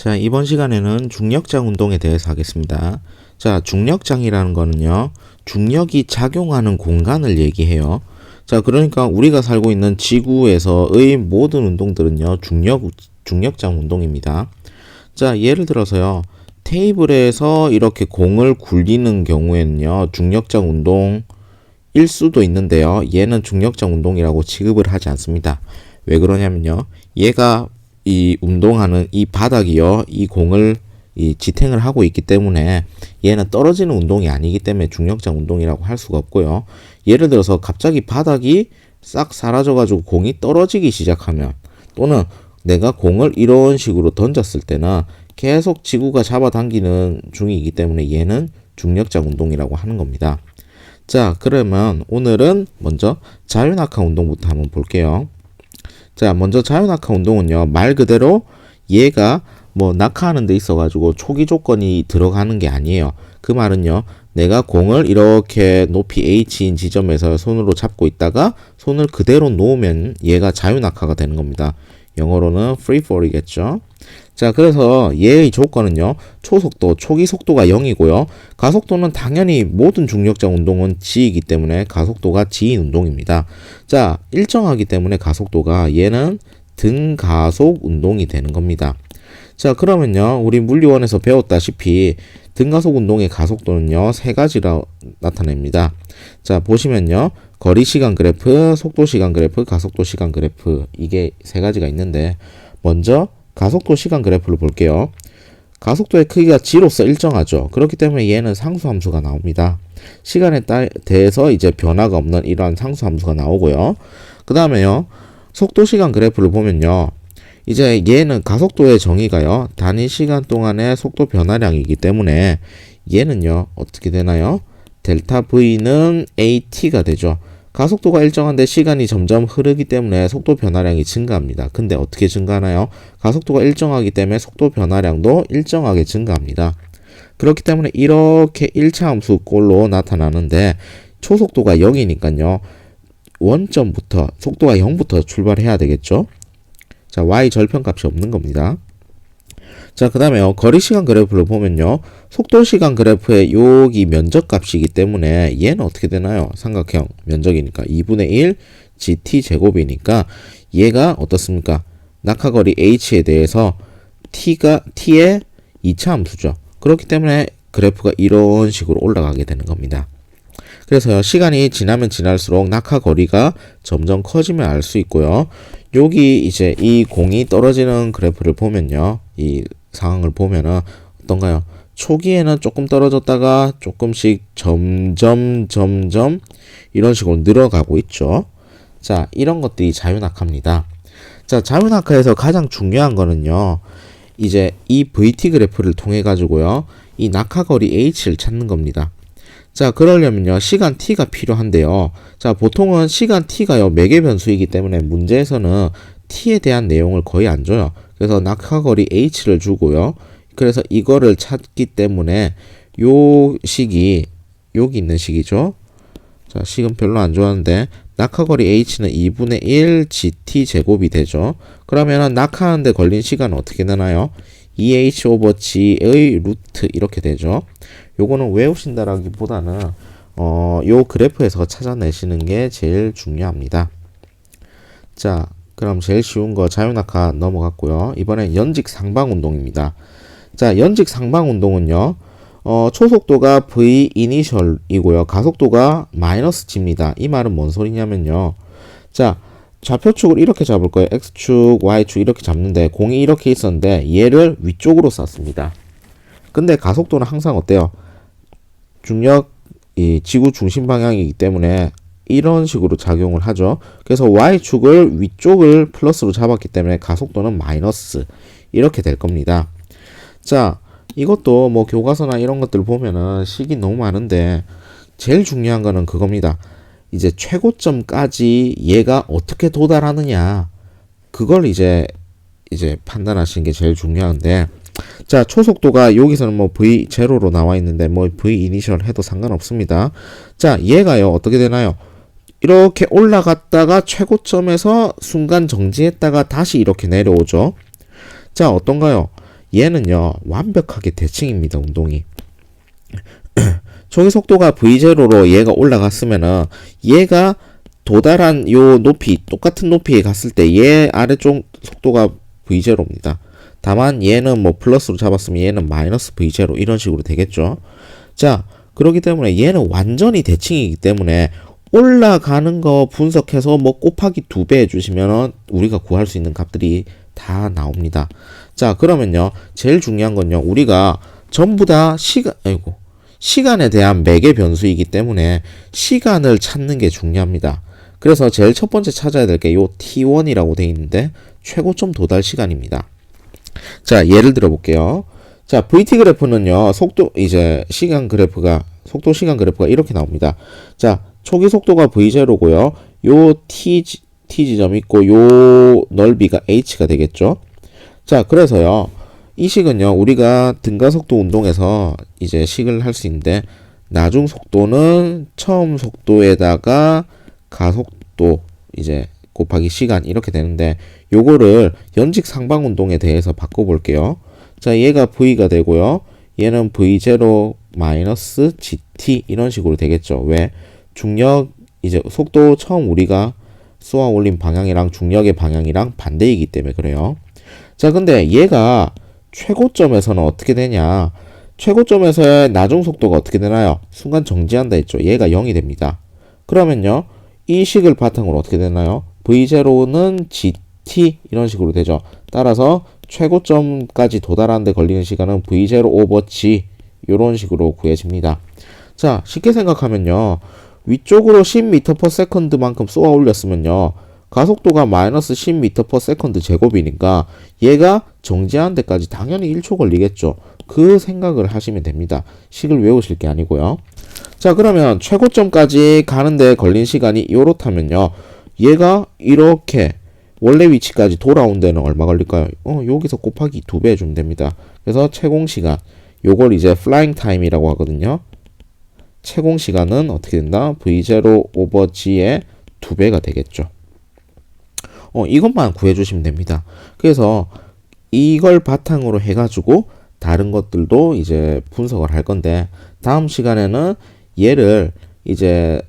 자, 이번 시간에는 중력장 운동에 대해서 하겠습니다. 자, 중력장이라는 거는요, 중력이 작용하는 공간을 얘기해요. 자, 그러니까 우리가 살고 있는 지구에서의 모든 운동들은요, 중력장 운동입니다. 자, 예를 들어서요, 테이블에서 이렇게 공을 굴리는 경우에는요, 중력장 운동일 수도 있는데요, 얘는 중력장 운동이라고 취급을 하지 않습니다. 왜 그러냐면요, 얘가 이 운동하는 이 바닥이요, 이 공을 지탱을 하고 있기 때문에 얘는 떨어지는 운동이 아니기 때문에 중력장 운동이라고 할 수가 없고요. 예를 들어서 갑자기 바닥이 싹 사라져가지고 공이 떨어지기 시작하면, 또는 내가 공을 이런 식으로 던졌을 때는 계속 지구가 잡아당기는 중이기 때문에 얘는 중력장 운동이라고 하는 겁니다. 자, 그러면 오늘은 먼저 자유낙하 운동부터 한번 볼게요. 자, 먼저 자유낙하 운동은요, 말 그대로 얘가 뭐 낙하하는 데 있어가지고 초기 조건이 들어가는 게 아니에요. 그 말은요, 내가 공을 이렇게 높이 H인 지점에서 손으로 잡고 있다가 손을 그대로 놓으면 얘가 자유낙하가 되는 겁니다. 영어로는 free fall이겠죠. 자, 그래서 얘의 조건은요, 초속도, 초기 속도가 0이고요. 가속도는 당연히 모든 중력장 운동은 G이기 때문에 가속도가 G인 운동입니다. 자, 일정하기 때문에 가속도가 얘는 등가속 운동이 되는 겁니다. 자, 그러면요, 우리 물리원에서 배웠다시피 등가속 운동의 가속도는요, 세 가지로 나타냅니다. 자, 보시면요, 거리 시간 그래프, 속도 시간 그래프, 가속도 시간 그래프, 이게 세 가지가 있는데, 먼저 가속도 시간 그래프를 볼게요. 가속도의 크기가 g로서 일정하죠. 그렇기 때문에 얘는 상수함수가 나옵니다. 시간에 대해서 이제 변화가 없는 이러한 상수함수가 나오고요. 그 다음에요, 속도 시간 그래프를 보면요, 이제 얘는 가속도의 정의가요, 단위 시간 동안의 속도 변화량이기 때문에 얘는요, 어떻게 되나요? 델타 V는 AT가 되죠. 가속도가 일정한데 시간이 점점 흐르기 때문에 속도 변화량이 증가합니다. 근데 어떻게 증가하나요? 가속도가 일정하기 때문에 속도 변화량도 일정하게 증가합니다. 그렇기 때문에 이렇게 1차 함수 꼴로 나타나는데, 초속도가 0이니까요, 원점부터 속도가 0부터 출발해야 되겠죠. 자, y 절편값이 없는 겁니다. 자, 그 다음에요, 거리시간 그래프를 보면요, 속도시간 그래프의 여기 면적값이기 때문에 얘는 어떻게 되나요? 삼각형 면적이니까 2분의 1 gt 제곱이니까 얘가 어떻습니까? 낙하거리 h에 대해서 t의 2차 함수죠. 그렇기 때문에 그래프가 이런 식으로 올라가게 되는 겁니다. 그래서 시간이 지나면 지날수록 낙하거리가 점점 커지면 알 수 있고요. 여기 이제 이 공이 떨어지는 그래프를 보면요, 이 상황을 보면은 어떤가요? 초기에는 조금 떨어졌다가 조금씩 점점 이런 식으로 늘어가고 있죠. 자, 이런 것들이 자유낙하입니다. 자, 자유낙하에서 가장 중요한 거는요, 이제 이 VT 그래프를 통해 가지고요, 이 낙하거리 H를 찾는 겁니다. 자, 그러려면요, 시간 t가 필요한데요. 자, 보통은 시간 t가요, 매개 변수이기 때문에 문제에서는 t에 대한 내용을 거의 안 줘요. 그래서 낙하거리 h를 주고요. 그래서 이거를 찾기 때문에 요 식이 여기 있는 식이죠. 자, 식은 별로 안 좋아하는데 낙하거리 h는 2분의 1 gt 제곱이 되죠. 그러면은 낙하하는데 걸린 시간은 어떻게 되나요? 2h 오버 g의 루트 이렇게 되죠. 요거는 외우신다라기보다는 요 그래프에서 찾아내시는 게 제일 중요합니다. 자, 그럼 제일 쉬운 거 자유낙하 넘어갔고요. 이번엔 연직 상방 운동입니다. 자, 연직 상방 운동은요, 초속도가 v 이니셜이고요, 가속도가 마이너스 g입니다. 이 말은 뭔 소리냐면요, 자, 좌표축을 이렇게 잡을 거예요. x축, y축 이렇게 잡는데 공이 이렇게 있었는데 얘를 위쪽으로 쐈습니다. 근데 가속도는 항상 어때요? 이 지구 중심 방향이기 때문에 이런 식으로 작용을 하죠. 그래서 y축을 위쪽을 플러스로 잡았기 때문에 가속도는 마이너스 이렇게 될 겁니다. 자, 이것도 뭐 교과서나 이런 것들 보면은 식이 너무 많은데 제일 중요한 거는 그겁니다. 이제 최고점까지 얘가 어떻게 도달하느냐, 그걸 이제 판단하시는 게 제일 중요한데, 자, 초속도가 여기서는 뭐 v0로 나와 있는데 뭐 v 이니셜 해도 상관없습니다. 자, 얘가요, 어떻게 되나요? 이렇게 올라갔다가 최고점에서 순간 정지했다가 다시 이렇게 내려오죠. 자, 어떤가요? 얘는요 완벽하게 대칭입니다. 운동이. 초기 속도가 v0로 얘가 올라갔으면은 얘가 도달한 요 높이, 똑같은 높이에 갔을 때 얘 아래쪽 속도가 v0입니다. 다만 얘는 뭐 플러스로 잡았으면 얘는 마이너스 v0 이런 식으로 되겠죠. 자, 그렇기 때문에 얘는 완전히 대칭이기 때문에 올라가는 거 분석해서 뭐 곱하기 2배 해주시면 우리가 구할 수 있는 값들이 다 나옵니다. 자, 그러면요 제일 중요한 건요 우리가 전부 다 시간에 대한 매개 변수이기 때문에 시간을 찾는 게 중요합니다. 그래서 제일 첫 번째 찾아야 될 게 요 t1이라고 되어 있는데 최고점 도달 시간입니다. 자, 예를 들어 볼게요. 자, VT 그래프는요 속도 시간 그래프가 이렇게 나옵니다. 자, 초기 속도가 v0고요. 요 t 지점 있고 요 넓이가 h가 되겠죠. 자, 그래서요 이 식은요 우리가 등가속도 운동에서 이제 식을 할 수 있는데 나중 속도는 처음 속도에다가 가속도 이제 곱하기 시간 이렇게 되는데 요거를 연직 상방 운동에 대해서 바꿔 볼게요. 자, 얘가 v가 되고요. 얘는 v0 마이너스 gt 이런 식으로 되겠죠. 왜? 중력 이제 속도 처음 우리가 쏘아 올린 방향이랑 중력의 방향이랑 반대이기 때문에 그래요. 자, 근데 얘가 최고점에서는 어떻게 되냐? 최고점에서의 나중 속도가 어떻게 되나요? 순간 정지한다 했죠. 얘가 0이 됩니다. 그러면요 이 식을 바탕으로 어떻게 되나요? v0는 gt 이런 식으로 되죠. 따라서 최고점까지 도달하는데 걸리는 시간은 v0 오버 g 이런 식으로 구해집니다. 자, 쉽게 생각하면요 위쪽으로 10m/s만큼 쏘아 올렸으면요 가속도가 마이너스 10m/s 제곱이니까 얘가 정지하는 데까지 당연히 1초 걸리겠죠. 그 생각을 하시면 됩니다. 식을 외우실 게 아니고요. 자, 그러면 최고점까지 가는데 걸린 시간이 이렇다면요 얘가 이렇게 원래 위치까지 돌아온 데는 얼마 걸릴까요? 여기서 곱하기 2배 해주면 됩니다. 그래서 채공시간 요걸 이제 플라잉 타임이라고 하거든요. 채공시간은 어떻게 된다? v0 오버 g의 2배가 되겠죠. 이것만 구해주시면 됩니다. 그래서 이걸 바탕으로 해가지고 다른 것들도 이제 분석을 할 건데 다음 시간에는 얘를 이제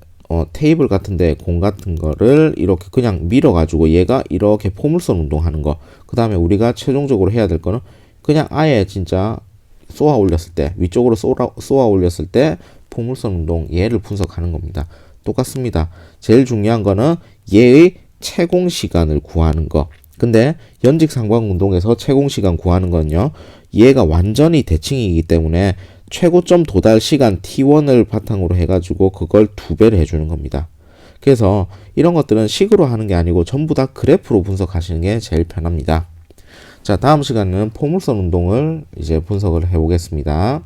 테이블 같은데 공 같은 거를 이렇게 그냥 밀어가지고 얘가 이렇게 포물선 운동하는 거, 그 다음에 우리가 최종적으로 해야 될 거는 그냥 아예 진짜 쏘아 올렸을 때 위쪽으로 쏘아 올렸을 때 포물선 운동 얘를 분석하는 겁니다. 똑같습니다. 제일 중요한 거는 얘의 채공 시간을 구하는 거. 근데 연직 상방 운동에서 채공 시간 구하는 건요 얘가 완전히 대칭이기 때문에 최고점 도달 시간 t1을 바탕으로 해가지고 그걸 2배를 해주는 겁니다. 그래서 이런 것들은 식으로 하는 게 아니고 전부 다 그래프로 분석하시는 게 제일 편합니다. 자, 다음 시간에는 포물선 운동을 이제 분석을 해보겠습니다.